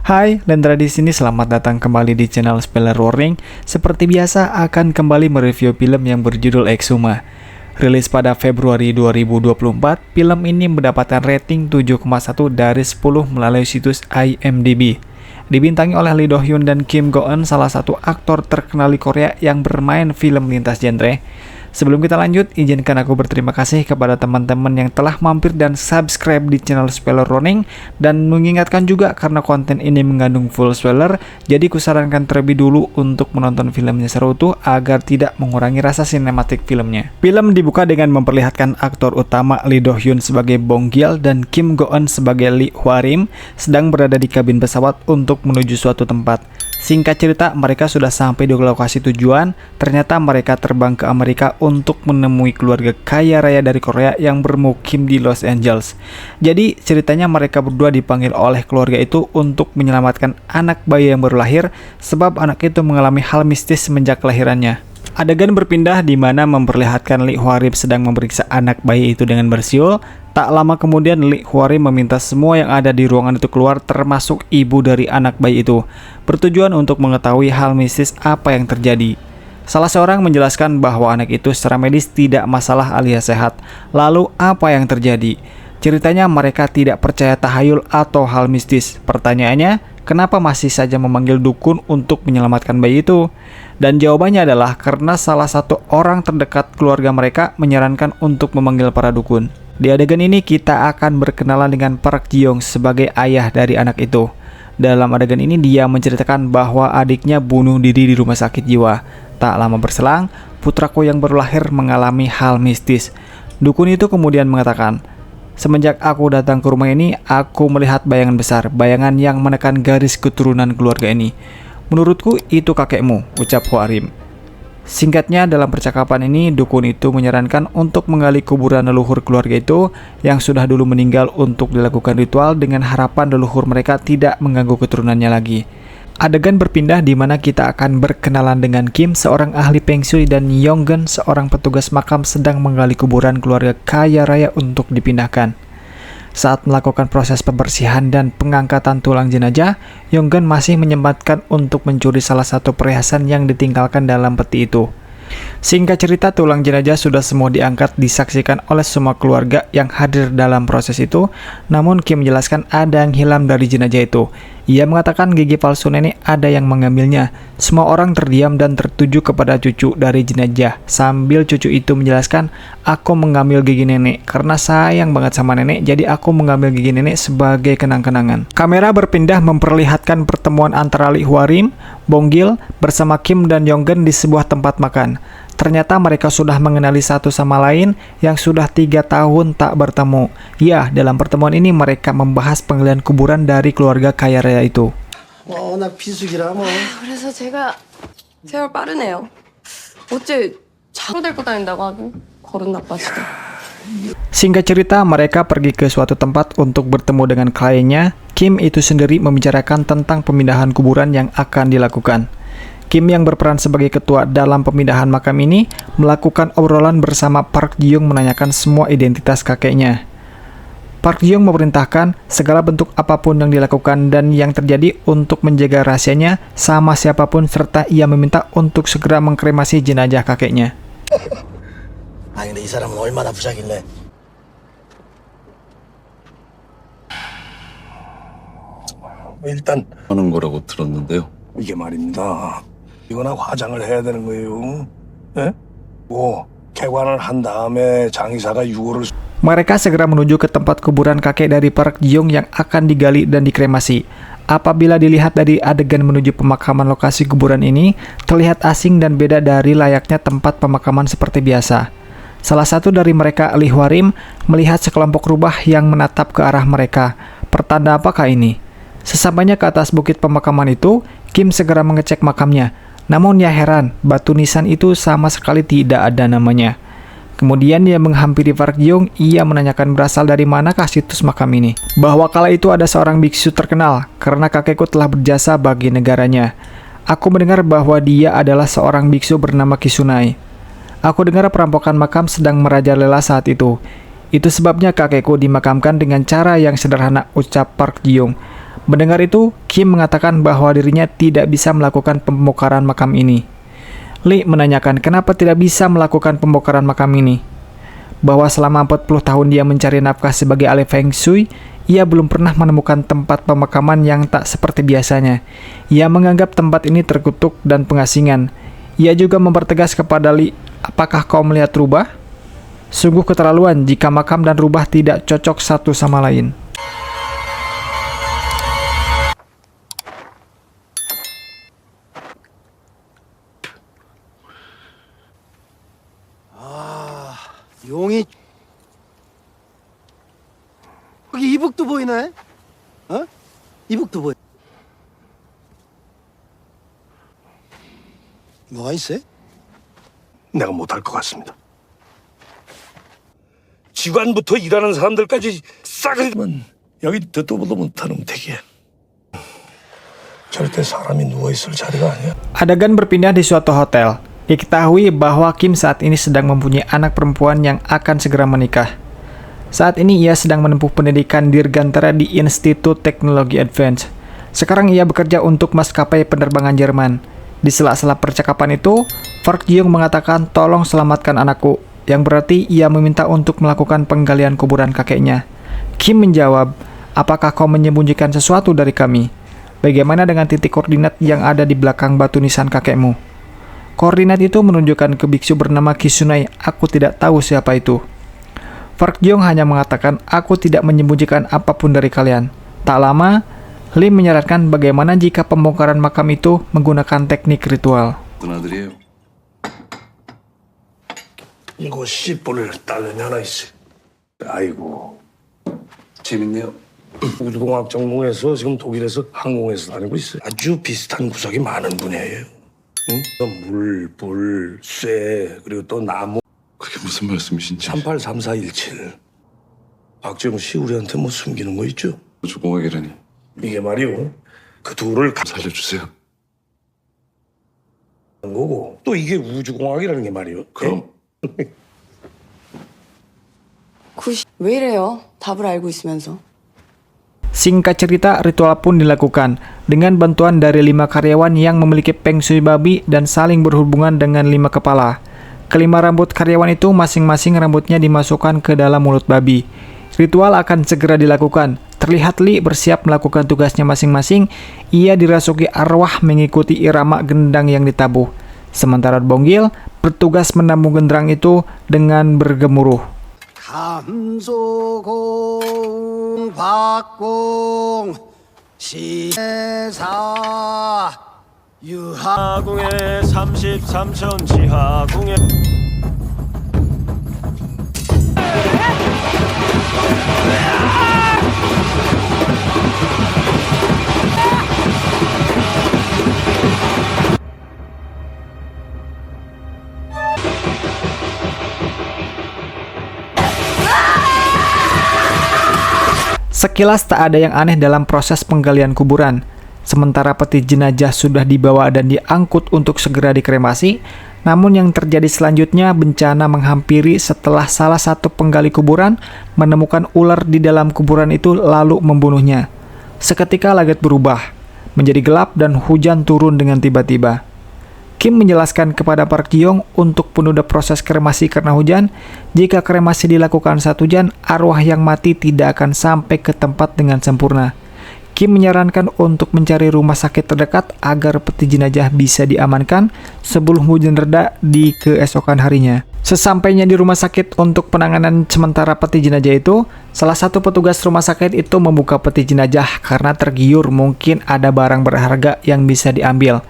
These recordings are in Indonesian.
Hai, Lendra di sini. Selamat datang kembali di channel Spoiler Warning. Seperti biasa, akan kembali mereview film yang berjudul Exuma. Rilis pada Februari 2024, film ini mendapatkan rating 7,1 dari 10 melalui situs IMDb. Dibintangi oleh Lee Do Hyun dan Kim Go Eun, salah satu aktor terkenal di Korea yang bermain film lintas genre. Sebelum kita lanjut, izinkan aku berterima kasih kepada teman-teman yang telah mampir dan subscribe di channel Spoiler Warning, dan mengingatkan juga karena konten ini mengandung full spoiler, jadi kusarankan terlebih dulu untuk menonton filmnya seutuh agar tidak mengurangi rasa sinematik filmnya. Film dibuka dengan memperlihatkan aktor utama Lee Do Hyun sebagai Bong Gil dan Kim Go Eun sebagai Lee Hwa Rim sedang berada di kabin pesawat untuk menuju suatu tempat. Singkat cerita, mereka sudah sampai di lokasi tujuan. Ternyata mereka terbang ke Amerika untuk menemui keluarga kaya raya dari Korea yang bermukim di Los Angeles. Jadi ceritanya mereka berdua dipanggil oleh keluarga itu untuk menyelamatkan anak bayi yang baru lahir, sebab anak itu mengalami hal mistis semenjak kelahirannya. Adegan berpindah di mana memperlihatkan Lee Hwa Rim sedang memeriksa anak bayi itu dengan bersiul. Tak lama kemudian Lee Hwa Rim meminta semua yang ada di ruangan itu keluar, termasuk ibu dari anak bayi itu, bertujuan untuk mengetahui hal mistis apa yang terjadi. Salah seorang menjelaskan bahwa anak itu secara medis tidak masalah alias sehat. Lalu apa yang terjadi? Ceritanya mereka tidak percaya tahayul atau hal mistis. Pertanyaannya, kenapa masih saja memanggil dukun untuk menyelamatkan bayi itu? Dan jawabannya adalah karena salah satu orang terdekat keluarga mereka menyarankan untuk memanggil para dukun. Di adegan ini kita akan berkenalan dengan Park Ji Young sebagai ayah dari anak itu. Dalam adegan ini dia menceritakan bahwa adiknya bunuh diri di rumah sakit jiwa. Tak lama berselang, putraku yang baru lahir mengalami hal mistis. Dukun itu kemudian mengatakan, "Semenjak aku datang ke rumah ini, aku melihat bayangan besar, bayangan yang menekan garis keturunan keluarga ini. Menurutku itu kakekmu," ucap Hwa Rim. Singkatnya, dalam percakapan ini, dukun itu menyarankan untuk menggali kuburan leluhur keluarga itu yang sudah dulu meninggal untuk dilakukan ritual dengan harapan leluhur mereka tidak mengganggu keturunannya lagi. Adegan berpindah di mana kita akan berkenalan dengan Kim, seorang ahli Feng Shui, dan Yonggeun, seorang petugas makam sedang menggali kuburan keluarga kaya raya untuk dipindahkan. Saat melakukan proses pembersihan dan pengangkatan tulang jenazah, Yonggeun masih menyempatkan untuk mencuri salah satu perhiasan yang ditinggalkan dalam peti itu. Singkat cerita, tulang jenazah sudah semua diangkat, disaksikan oleh semua keluarga yang hadir dalam proses itu. Namun Kim menjelaskan ada yang hilang dari jenazah itu. Ia mengatakan gigi palsu nenek ada yang mengambilnya. Semua orang terdiam dan tertuju kepada cucu dari jenazah, sambil cucu itu menjelaskan, "Aku mengambil gigi nenek karena sayang banget sama nenek, jadi aku mengambil gigi nenek sebagai kenang-kenangan." Kamera berpindah memperlihatkan pertemuan antara Lee Hwa Rim, Bong Gil bersama Kim dan Yonggeun di sebuah tempat makan. Ternyata mereka sudah mengenali satu sama lain yang sudah 3 tahun tak bertemu. Ya, dalam pertemuan ini mereka membahas penggalian kuburan dari keluarga kaya raya itu. 워낙 비수기라 뭐. 그래서 제가 세월 빠르네요. 어째 자고 데리고 다닌다고 하긴 버릇 나빠지다. Singkat cerita, mereka pergi ke suatu tempat untuk bertemu dengan kliennya. Kim itu sendiri membicarakan tentang pemindahan kuburan yang akan dilakukan. Kim yang berperan sebagai ketua dalam pemindahan makam ini melakukan obrolan bersama Park Ji Young menanyakan semua identitas kakeknya. Park Ji Young memerintahkan segala bentuk apapun yang dilakukan dan yang terjadi untuk menjaga rahasianya sama siapapun, serta ia meminta untuk segera mengkremasi jenazah kakeknya. 아니 근데 이 사람은 얼마나 부자길래? 일단 하는 거라고 들었는데요. 이게 말입니다. 이거나 화장을 해야 되는 거예요. 예? 뭐 개관을 한 다음에 장의사가 유골을 Mereka segera menuju ke tempat kuburan kakek dari Park Ji Young yang akan digali dan dikremasi. Apabila dilihat dari adegan menuju pemakaman, lokasi kuburan ini terlihat asing dan beda dari layaknya tempat pemakaman seperti biasa. Salah satu dari mereka, Lee Hwa Rim, melihat sekelompok rubah yang menatap ke arah mereka. Pertanda apakah ini? Sesampainya ke atas bukit pemakaman itu, Kim segera mengecek makamnya. Namun ya heran, batu nisan itu sama sekali tidak ada namanya. Kemudian dia menghampiri Park Ji Young, ia menanyakan berasal dari manakah situs makam ini. Bahwa kala itu ada seorang biksu terkenal, karena kakekku telah berjasa bagi negaranya. Aku mendengar bahwa dia adalah seorang biksu bernama Kisunai. Aku dengar perampokan makam sedang merajalela saat itu. Itu sebabnya kakekku dimakamkan dengan cara yang sederhana, ucap Park Ji Young. Mendengar itu, Kim mengatakan bahwa dirinya tidak bisa melakukan pembongkaran makam ini. Lee menanyakan kenapa tidak bisa melakukan pembongkaran makam ini. Bahwa selama 40 tahun dia mencari nafkah sebagai ahli Feng Shui, ia belum pernah menemukan tempat pemakaman yang tak seperti biasanya. Ia menganggap tempat ini terkutuk dan pengasingan. Ia juga mempertegas kepada Lee, apakah kau melihat rubah? Sungguh keterlaluan jika makam dan rubah tidak cocok satu sama lain. 용이 여기 이북도 보이네? 어? 이북도 보여. 뭐가 있어? 내가 못할 것 같습니다. 직원부터 일하는 사람들까지 싸그리면 여기 듣도 보도 못하는 택이야. 절대 사람이 누워있을 자리가 아니야. Adegan berpindah di suatu hotel. Diketahui bahwa Kim saat ini sedang mempunyai anak perempuan yang akan segera menikah. Saat ini ia sedang menempuh pendidikan dirgantara di Institut Teknologi Advance. Sekarang ia bekerja untuk maskapai penerbangan Jerman. Di sela-sela percakapan itu, Park Ji-young mengatakan tolong selamatkan anakku, yang berarti ia meminta untuk melakukan penggalian kuburan kakeknya. Kim menjawab, apakah kau menyembunyikan sesuatu dari kami? Bagaimana dengan titik koordinat yang ada di belakang batu nisan kakekmu? Koordinat itu menunjukkan ke biksu bernama Kisunai. Aku tidak tahu siapa itu. Park Ji-young hanya mengatakan, aku tidak menyembunyikan apapun dari kalian. Tak lama, Lee menyarankan bagaimana jika pembongkaran makam itu menggunakan teknik ritual. 누나들이에요. 이거 씨뿔을 딸내미 하나 있어. 아이고. 재밌네요. 우주공학 전공해서 지금 독일에서 항공에서 다니고 있어요. 아주 비슷한 구석이 많은 분야예요. 응? 물, 불, 쇠, 그리고 또 나무. 그게 무슨 말씀이신지. 383417. 박재웅 씨 우리한테 뭐 숨기는 거 있죠? 우주공학이라니. 이게 말이요. 그 둘을 살려주세요. 가는 거고 또 이게 우주공학이라는 게 말이요. 그럼 왜 이래요? 답을 알고 있으면서. Singkat cerita, ritual pun dilakukan dengan bantuan dari 5 karyawan yang memiliki Feng Shui babi dan saling berhubungan dengan 5 kepala. Kelima rambut karyawan itu masing-masing rambutnya dimasukkan ke dalam mulut babi. Ritual akan segera dilakukan. Terlihat Lee bersiap melakukan tugasnya masing-masing. Ia dirasuki arwah mengikuti irama gendang yang ditabuh. Sementara Bonggil bertugas menambung genderang itu dengan bergemuruh. 감소공 박공 시사 유하공의 33천 지하공의 Sekilas tak ada yang aneh dalam proses penggalian kuburan. Sementara peti jenazah sudah dibawa dan diangkut untuk segera dikremasi, namun yang terjadi selanjutnya bencana menghampiri setelah salah satu penggali kuburan menemukan ular di dalam kuburan itu lalu membunuhnya. Seketika langit berubah, menjadi gelap dan hujan turun dengan tiba-tiba. Kim menjelaskan kepada Park Ji-young untuk penunda proses kremasi karena hujan. Jika kremasi dilakukan saat hujan, arwah yang mati tidak akan sampai ke tempat dengan sempurna. Kim menyarankan untuk mencari rumah sakit terdekat agar peti jenazah bisa diamankan sebelum hujan reda di keesokan harinya. Sesampainya di rumah sakit untuk penanganan sementara peti jenazah itu, salah satu petugas rumah sakit itu membuka peti jenazah karena tergiur mungkin ada barang berharga yang bisa diambil.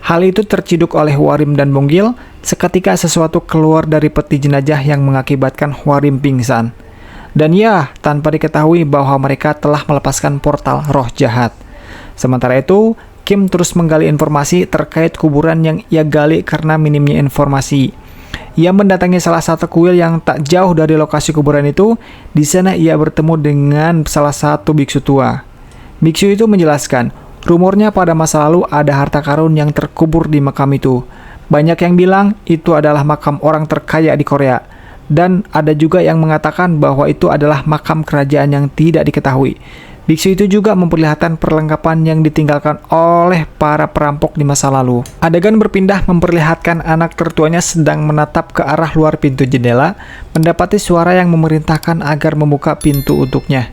Hal itu terciduk oleh Hwarim dan Bonggil. Seketika sesuatu keluar dari peti jenazah yang mengakibatkan Hwarim pingsan. Dan ya, tanpa diketahui bahwa mereka telah melepaskan portal roh jahat. Sementara itu, Kim terus menggali informasi terkait kuburan yang ia gali karena minimnya informasi. Ia mendatangi salah satu kuil yang tak jauh dari lokasi kuburan itu. Di sana ia bertemu dengan salah satu biksu tua. Biksu itu menjelaskan, rumornya pada masa lalu ada harta karun yang terkubur di makam itu. Banyak yang bilang itu adalah makam orang terkaya di Korea. Dan ada juga yang mengatakan bahwa itu adalah makam kerajaan yang tidak diketahui. Biksu itu juga memperlihatkan perlengkapan yang ditinggalkan oleh para perampok di masa lalu. Adegan berpindah memperlihatkan anak tertuanya sedang menatap ke arah luar pintu jendela, mendapati suara yang memerintahkan agar membuka pintu untuknya.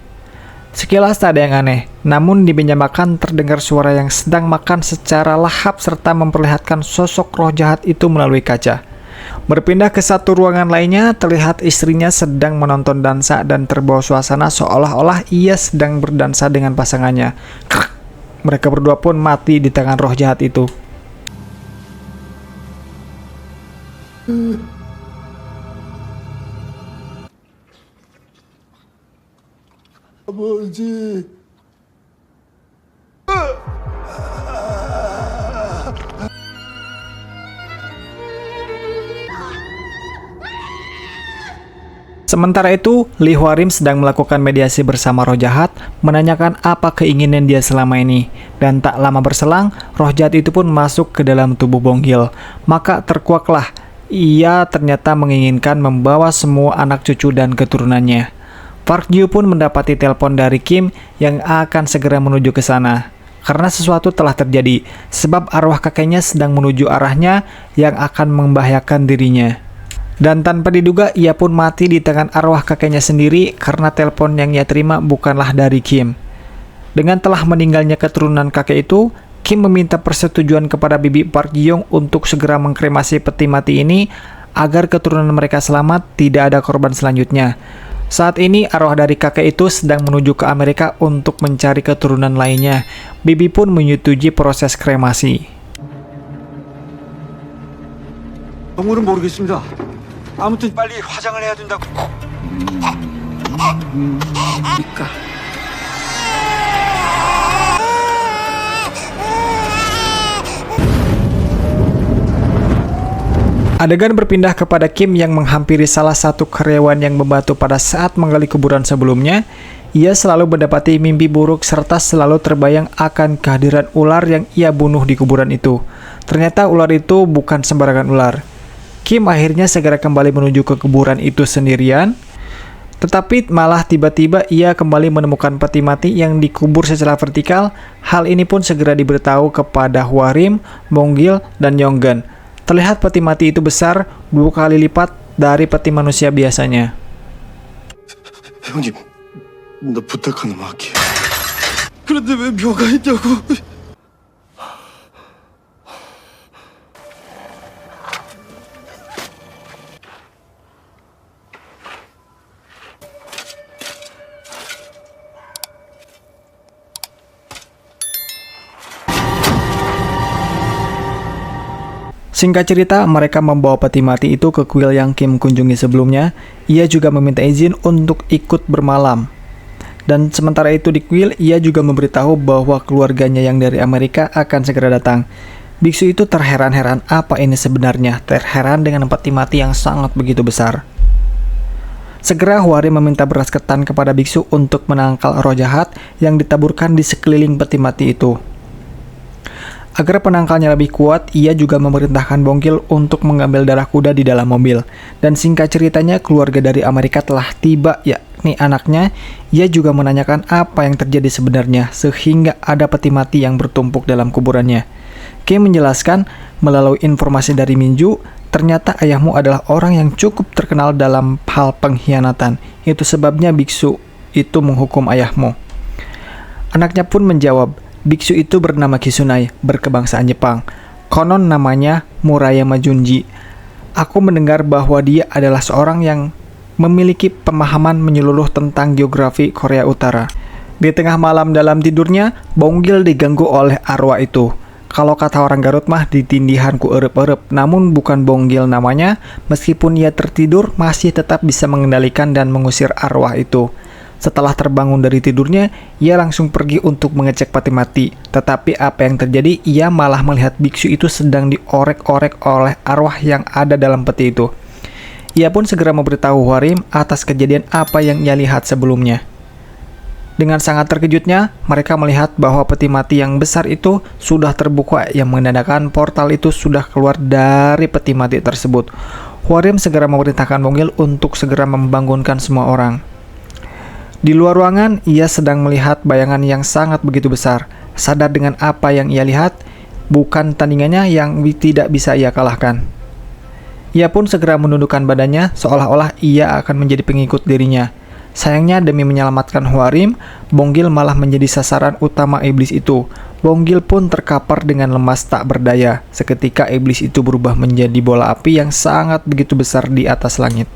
Sekilas tak ada yang aneh, namun di meja makan terdengar suara yang sedang makan secara lahap serta memperlihatkan sosok roh jahat itu melalui kaca. Berpindah ke satu ruangan lainnya, terlihat istrinya sedang menonton dansa dan terbawa suasana seolah-olah ia sedang berdansa dengan pasangannya. Krak! Mereka berdua pun mati di tangan roh jahat itu. Sementara itu, Lee Hwarim sedang melakukan mediasi bersama roh jahat, menanyakan apa keinginan dia selama ini. Dan tak lama berselang, roh jahat itu pun masuk ke dalam tubuh Bong-gil. Maka terkuaklah, ia ternyata menginginkan membawa semua anak cucu dan keturunannya. Park Ju pun mendapati telepon dari Kim yang akan segera menuju ke sana. Karena sesuatu telah terjadi, sebab arwah kakeknya sedang menuju arahnya yang akan membahayakan dirinya. Dan tanpa diduga, ia pun mati di tangan arwah kakeknya sendiri karena telepon yang ia terima bukanlah dari Kim. Dengan telah meninggalnya keturunan kakek itu, Kim meminta persetujuan kepada bibi Park Ji-young untuk segera mengkremasi peti mati ini agar keturunan mereka selamat, tidak ada korban selanjutnya. Saat ini, arwah dari kakek itu sedang menuju ke Amerika untuk mencari keturunan lainnya. Bibi pun menyetujui proses kremasi. 정물은 모르겠습니다. 아무튼 빨리 화장을 해야 된다고. Adegan berpindah kepada Kim yang menghampiri salah satu karyawan yang membantu pada saat menggali kuburan sebelumnya. Ia selalu mendapati mimpi buruk serta selalu terbayang akan kehadiran ular yang ia bunuh di kuburan itu. Ternyata ular itu bukan sembarangan ular. Kim akhirnya segera kembali menuju ke kuburan itu sendirian, tetapi malah tiba-tiba ia kembali menemukan peti mati yang dikubur secara vertikal. Hal ini pun segera diberitahu kepada Hwarim, Bong-gil, dan Yonggan. Terlihat peti mati itu besar 2 kali lipat dari peti manusia biasanya. 형님, 나 부탁 하나만 할게. 그런데 왜 묘가 있냐고. Singkat cerita, mereka membawa peti mati itu ke kuil yang Kim kunjungi sebelumnya. Ia juga meminta izin untuk ikut bermalam. Dan sementara itu di kuil, ia juga memberitahu bahwa keluarganya yang dari Amerika akan segera datang. Biksu itu terheran-heran apa ini sebenarnya, terheran dengan peti mati yang sangat begitu besar. Segera Hwarim meminta beras ketan kepada biksu untuk menangkal roh jahat yang ditaburkan di sekeliling peti mati itu. Agar penangkalnya lebih kuat, ia juga memerintahkan Bong-gil untuk mengambil darah kuda di dalam mobil. Dan singkat ceritanya, keluarga dari Amerika telah tiba, yakni anaknya. Ia juga menanyakan apa yang terjadi sebenarnya, sehingga ada peti mati yang bertumpuk dalam kuburannya. Kim menjelaskan, melalui informasi dari Minju, ternyata ayahmu adalah orang yang cukup terkenal dalam hal pengkhianatan. Itu sebabnya biksu itu menghukum ayahmu. Anaknya pun menjawab, biksu itu bernama Kisunai, berkebangsaan Jepang. Konon namanya Murayama Junji. Aku mendengar bahwa dia adalah seorang yang memiliki pemahaman menyeluruh tentang geografi Korea Utara. Di tengah malam dalam tidurnya, Bong-gil diganggu oleh arwah itu. Kalau kata orang Garut mah ditindihan ku erep-erep, namun bukan Bong-gil namanya. Meskipun ia tertidur, masih tetap bisa mengendalikan dan mengusir arwah itu. Setelah terbangun dari tidurnya, ia langsung pergi untuk mengecek peti mati. Tetapi apa yang terjadi, ia malah melihat biksu itu sedang diorek-orek oleh arwah yang ada dalam peti itu. Ia pun segera memberitahu Hwarim atas kejadian apa yang ia lihat sebelumnya. Dengan sangat terkejutnya, mereka melihat bahwa peti mati yang besar itu sudah terbuka, yang menandakan portal itu sudah keluar dari peti mati tersebut. Hwarim segera memerintahkan Bong-gil untuk segera membangunkan semua orang. Di luar ruangan, ia sedang melihat bayangan yang sangat begitu besar. Sadar dengan apa yang ia lihat, bukan tandingannya yang tidak bisa ia kalahkan. Ia pun segera menundukkan badannya, seolah-olah ia akan menjadi pengikut dirinya. Sayangnya demi menyelamatkan Hwarim, Bonggil malah menjadi sasaran utama iblis itu. Bonggil pun terkapar dengan lemas tak berdaya. Seketika iblis itu berubah menjadi bola api yang sangat begitu besar di atas langit.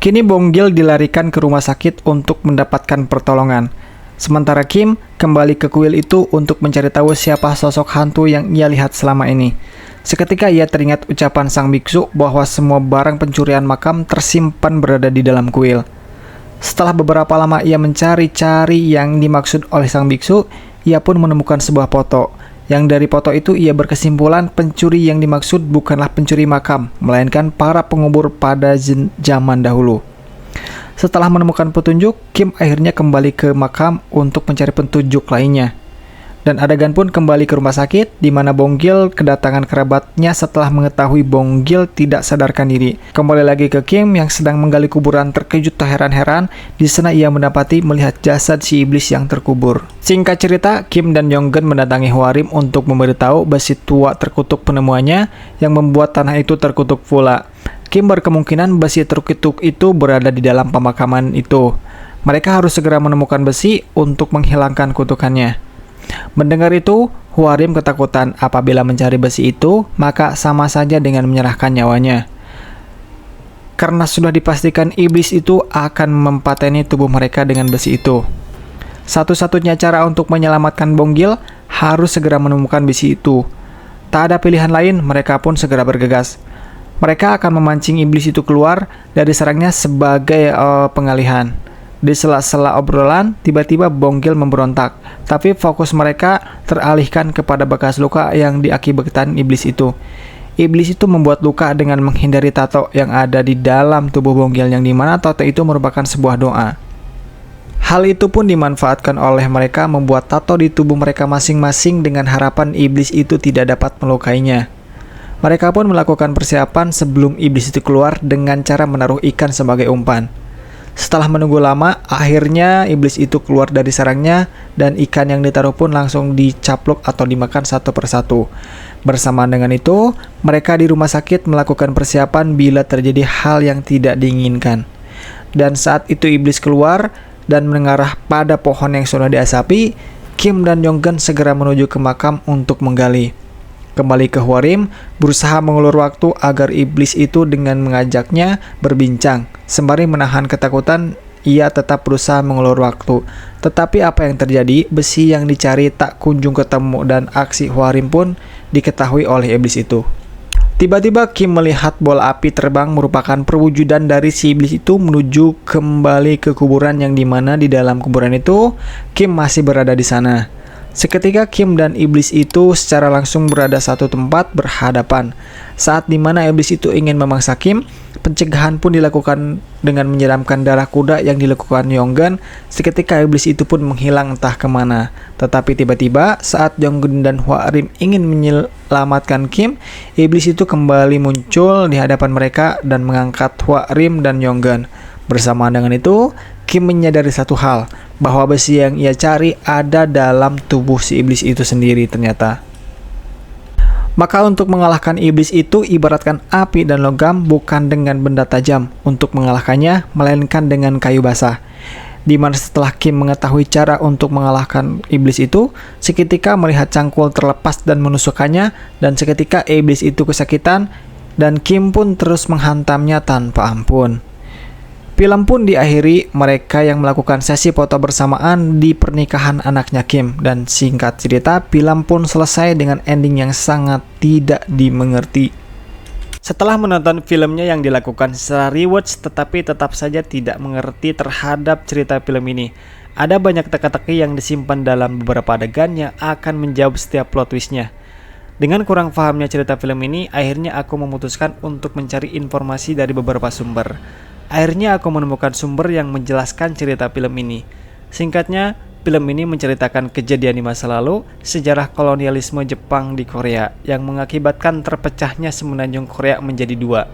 Kini Bonggil dilarikan ke rumah sakit untuk mendapatkan pertolongan. Sementara Kim kembali ke kuil itu untuk mencari tahu siapa sosok hantu yang ia lihat selama ini. Seketika ia teringat ucapan sang biksu bahwa semua barang pencurian makam tersimpan berada di dalam kuil. Setelah beberapa lama ia mencari-cari yang dimaksud oleh sang biksu, ia pun menemukan sebuah foto. Yang dari foto itu ia berkesimpulan pencuri yang dimaksud bukanlah pencuri makam, melainkan para pengubur pada zaman dahulu. Setelah menemukan petunjuk, Kim akhirnya kembali ke makam untuk mencari petunjuk lainnya. Dan adegan pun kembali ke rumah sakit, di mana Bonggil kedatangan kerabatnya setelah mengetahui Bonggil tidak sadarkan diri. Kembali lagi ke Kim yang sedang menggali kuburan, terkejut terheran-heran. Di sana ia mendapati melihat jasad si iblis yang terkubur. Singkat cerita, Kim dan Yonggen mendatangi Hwarim untuk memberitahu besi tua terkutuk penemuannya yang membuat tanah itu terkutuk pula. Kim berkemungkinan besi terkutuk itu berada di dalam pemakaman itu. Mereka harus segera menemukan besi untuk menghilangkan kutukannya. Mendengar itu, Hwarim ketakutan. Apabila mencari besi itu, maka sama saja dengan menyerahkan nyawanya. Karena sudah dipastikan iblis itu akan mempateni tubuh mereka dengan besi itu. Satu-satunya cara untuk menyelamatkan Bonggil harus segera menemukan besi itu. Tak ada pilihan lain, mereka pun segera bergegas. Mereka akan memancing iblis itu keluar dari sarangnya sebagai pengalihan. Di sela-sela obrolan, tiba-tiba Bonggil memberontak, tapi fokus mereka teralihkan kepada bekas luka yang diakibatkan iblis itu. Iblis itu membuat luka dengan menghindari tato yang ada di dalam tubuh Bonggil, yang dimana tato itu merupakan sebuah doa. Hal itu pun dimanfaatkan oleh mereka membuat tato di tubuh mereka masing-masing dengan harapan iblis itu tidak dapat melukainya. Mereka pun melakukan persiapan sebelum iblis itu keluar dengan cara menaruh ikan sebagai umpan. Setelah menunggu lama, akhirnya iblis itu keluar dari sarangnya dan ikan yang ditaruh pun langsung dicaplok atau dimakan satu persatu. Bersamaan dengan itu, mereka di rumah sakit melakukan persiapan bila terjadi hal yang tidak diinginkan. Dan saat itu iblis keluar dan mengarah pada pohon yang sudah diasapi, Kim dan Yonggen segera menuju ke makam untuk menggali. Kembali ke Hwarim, berusaha mengulur waktu agar iblis itu dengan mengajaknya berbincang. Sembari menahan ketakutan, ia tetap berusaha mengulur waktu. Tetapi apa yang terjadi? Besi yang dicari tak kunjung ketemu dan aksi Hwarim pun diketahui oleh iblis itu. Tiba-tiba Kim melihat bola api terbang merupakan perwujudan dari si iblis itu menuju kembali ke kuburan, yang dimana di dalam kuburan itu Kim masih berada di sana. Seketika Kim dan iblis itu secara langsung berada satu tempat berhadapan. Saat dimana iblis itu ingin memangsa Kim, pencegahan pun dilakukan dengan menyiramkan darah kuda yang dilakukan Yonggen. Seketika iblis itu pun menghilang entah kemana. Tetapi tiba-tiba saat Yonggen dan Hwarim ingin menyelamatkan Kim, iblis itu kembali muncul di hadapan mereka dan mengangkat Hwarim dan Yonggen. Bersamaan dengan itu, Kim menyadari satu hal, bahwa besi yang ia cari ada dalam tubuh si iblis itu sendiri ternyata. Maka untuk mengalahkan iblis itu ibaratkan api dan logam, bukan dengan benda tajam untuk mengalahkannya, melainkan dengan kayu basah. Dimana setelah Kim mengetahui cara untuk mengalahkan iblis itu, seketika melihat cangkul terlepas dan menusukkannya, dan seketika iblis itu kesakitan, dan Kim pun terus menghantamnya tanpa ampun. Film pun diakhiri mereka yang melakukan sesi foto bersamaan di pernikahan anaknya Kim, dan singkat cerita film pun selesai dengan ending yang sangat tidak dimengerti. Setelah menonton filmnya yang dilakukan secara rewatch, tetapi tetap saja tidak mengerti terhadap cerita film ini. Ada banyak teka-teki yang disimpan dalam beberapa adegan yang akan menjawab setiap plot twistnya. Dengan kurang pahamnya cerita film ini, akhirnya aku memutuskan untuk mencari informasi dari beberapa sumber. Akhirnya aku menemukan sumber yang menjelaskan cerita film ini. Singkatnya, film ini menceritakan kejadian di masa lalu, sejarah kolonialisme Jepang di Korea, yang mengakibatkan terpecahnya semenanjung Korea menjadi dua.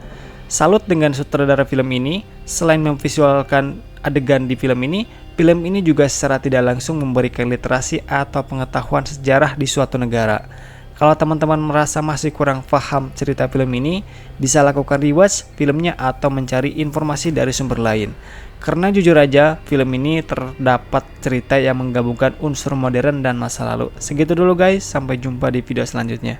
Salut dengan sutradara film ini, selain memvisualkan adegan di film ini juga secara tidak langsung memberikan literasi atau pengetahuan sejarah di suatu negara. Kalau teman-teman merasa masih kurang paham cerita film ini, bisa lakukan rewatch filmnya atau mencari informasi dari sumber lain. Karena jujur aja, film ini terdapat cerita yang menggabungkan unsur modern dan masa lalu. Segitu dulu guys, sampai jumpa di video selanjutnya.